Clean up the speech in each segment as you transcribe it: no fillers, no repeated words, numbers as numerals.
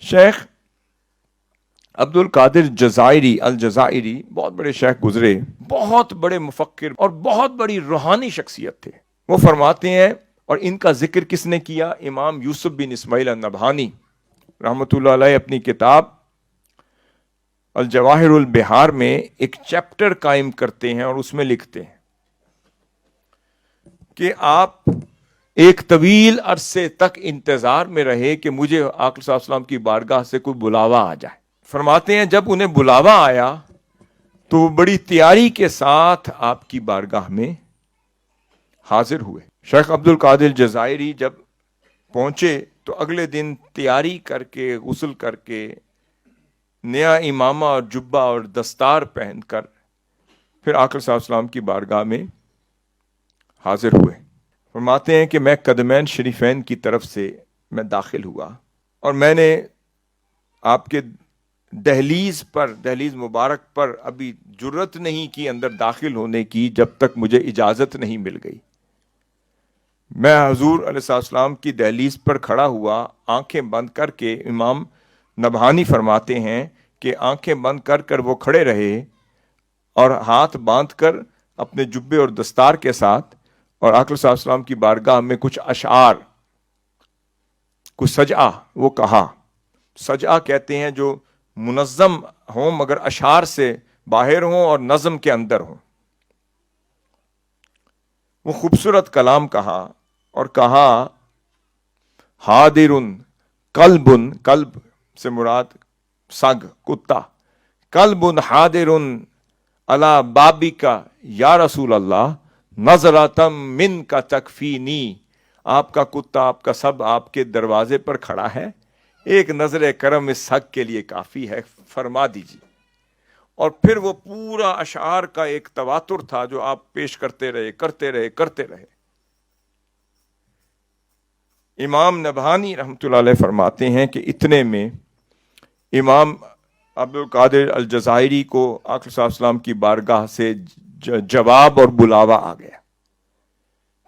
شیخ عبد القادر الجزائری بہت بڑے شیخ گزرے، بہت بڑے مفکر اور بہت بڑی روحانی شخصیت تھے. وہ فرماتے ہیں، اور ان کا ذکر کس نے کیا؟ امام یوسف بن اسماعیل النبہانی رحمۃ اللہ علیہ اپنی کتاب الجواہر البحار میں ایک چیپٹر قائم کرتے ہیں اور اس میں لکھتے ہیں کہ آپ ایک طویل عرصے تک انتظار میں رہے کہ مجھے آقا صلی اللہ علیہ وسلم کی بارگاہ سے کوئی بلاوا آ جائے. فرماتے ہیں جب انہیں بلاوا آیا تو وہ بڑی تیاری کے ساتھ آپ کی بارگاہ میں حاضر ہوئے. شیخ عبد القادر الجزائری جب پہنچے تو اگلے دن تیاری کر کے، غسل کر کے، نیا امامہ اور جبہ اور دستار پہن کر پھر آقا صلی اللہ علیہ وسلم کی بارگاہ میں حاضر ہوئے. فرماتے ہیں کہ میں قدمین شریفین کی طرف سے میں داخل ہوا اور میں نے آپ کے دہلیز مبارک پر ابھی جرت نہیں کی اندر داخل ہونے کی جب تک مجھے اجازت نہیں مل گئی. میں حضور علیہ السلام کی دہلیز پر کھڑا ہوا، آنکھیں بند کر کے. امام نبہانی فرماتے ہیں کہ آنکھیں بند کر کر وہ کھڑے رہے اور ہاتھ باندھ کر اپنے جبے اور دستار کے ساتھ، اور آقا صلی اللہ علیہ وسلم کی بارگاہ میں کچھ اشعار، کچھ سجعہ وہ کہا. سجعہ کہتے ہیں جو منظم ہوں مگر اشعار سے باہر ہوں اور نظم کے اندر ہوں. وہ خوبصورت کلام کہا اور کہا حاضر قلب، قلب سے مراد سگ، کتا، قلب حاضر علی بابک یا رسول اللہ نظراتم من کا تکفینی. آپ کا کتا، آپ کا سب آپ کے دروازے پر کھڑا ہے، ایک نظر کرم اس حق کے لیے کافی ہے، فرما دیجیے. اور پھر وہ پورا اشعار کا ایک تواتر تھا جو آپ پیش کرتے رہے. امام نبہانی رحمۃ اللہ علیہ فرماتے ہیں کہ اتنے میں امام عبد القادر الجزائری کو آقا صلی اللہ علیہ وسلم کی بارگاہ سے جواب اور بلاوا آ گیا.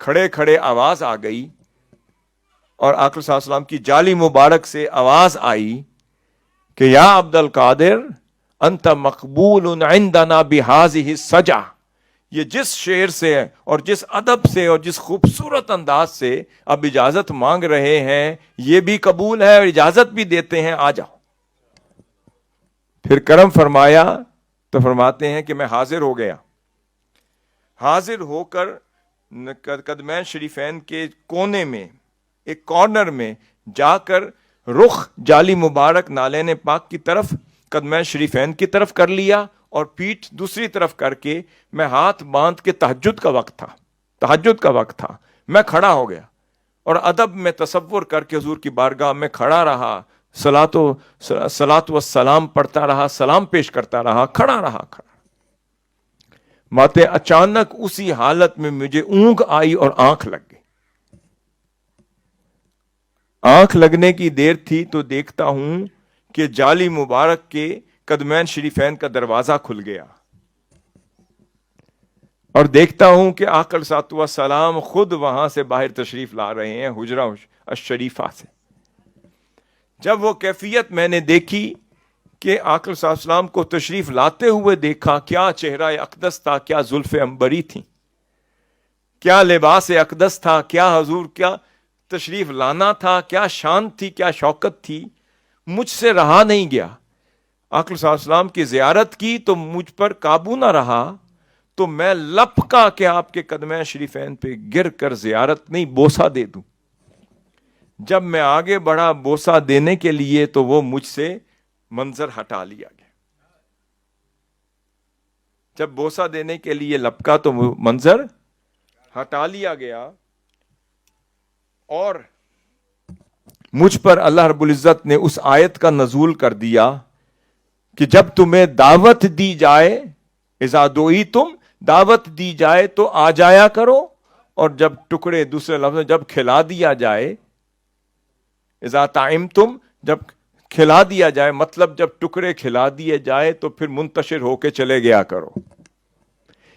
کھڑے کھڑے آواز آ گئی اور آقا صلی اللہ علیہ وسلم کی جالی مبارک سے آواز آئی کہ یا عبد القادر انت مقبول عندنا بہذہ السجع. یہ جس شعر سے اور جس ادب سے اور جس خوبصورت انداز سے اب اجازت مانگ رہے ہیں یہ بھی قبول ہے اور اجازت بھی دیتے ہیں، آ جاؤ. پھر کرم فرمایا تو فرماتے ہیں کہ میں حاضر ہو گیا. حاضر ہو کر قدمین شریفین کے کونے میں، ایک کارنر میں جا کر رخ جالی مبارک نالین پاک کی طرف، قدمین شریفین کی طرف کر لیا اور پیٹھ دوسری طرف کر کے میں ہاتھ باندھ کے تہجد کا وقت تھا میں کھڑا ہو گیا اور ادب میں تصور کر کے حضور کی بارگاہ میں کھڑا رہا، صلاۃ و سلام پڑھتا رہا، سلام پیش کرتا رہا، کھڑا رہا. ماتے اچانک اسی حالت میں مجھے اونگ آئی اور آنکھ لگ گئی. آنکھ لگنے کی دیر تھی تو دیکھتا ہوں کہ جالی مبارک کے قدمین شریفین کا دروازہ کھل گیا اور دیکھتا ہوں کہ آقا علیہ السلام خود وہاں سے باہر تشریف لا رہے ہیں حجرہ الشریفہ سے. جب وہ کیفیت میں نے دیکھی کہ آقا صلی اللہ علیہ وسلم کو تشریف لاتے ہوئے دیکھا، کیا چہرہ اقدس تھا، کیا زلف عنبری تھی، کیا لباس اقدس تھا، کیا حضور کیا تشریف لانا تھا، کیا شان تھی، کیا شوکت تھی. مجھ سے رہا نہیں گیا. آقا صلی اللہ علیہ وسلم کی زیارت کی تو مجھ پر قابو نہ رہا تو میں لپکا کہ آپ کے قدمین شریفین پہ گر کر زیارت نہیں بوسہ دے دوں. جب میں آگے بڑھا بوسہ دینے کے لیے تو وہ مجھ سے منظر ہٹا لیا گیا. جب بوسہ دینے کے لیے لپکا تو وہ منظر ہٹا لیا گیا اور مجھ پر اللہ رب العزت نے اس آیت کا نزول کر دیا کہ جب تمہیں دعوت دی جائے، اذا دعیتم، دعوت دی جائے تو آ جایا کرو، اور جب ٹکڑے، دوسرے لفظ میں جب کھلا دیا جائے، اذا طعمتم، جب کھلا دیا جائے، مطلب جب ٹکڑے کھلا دیے جائے تو پھر منتشر ہو کے چلے گیا کرو.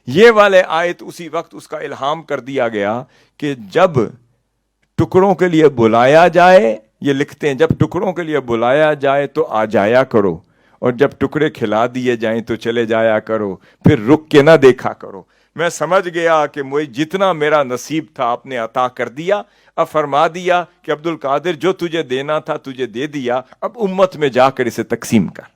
یہ والے آیت اسی وقت اس کا الہام کر دیا گیا کہ جب ٹکڑوں کے لیے بلایا جائے یہ لکھتے ہیں جب ٹکڑوں کے لیے بلایا جائے تو آ جایا کرو، اور جب ٹکڑے کھلا دیے جائیں تو چلے جایا کرو، پھر رک کے نہ دیکھا کرو۔ میں سمجھ گیا کہ مجھے جتنا میرا نصیب تھا آپ نے عطا کر دیا، اب فرما دیا کہ عبد القادر جو تجھے دینا تھا تجھے دے دیا، اب امت میں جا کر اسے تقسیم کر۔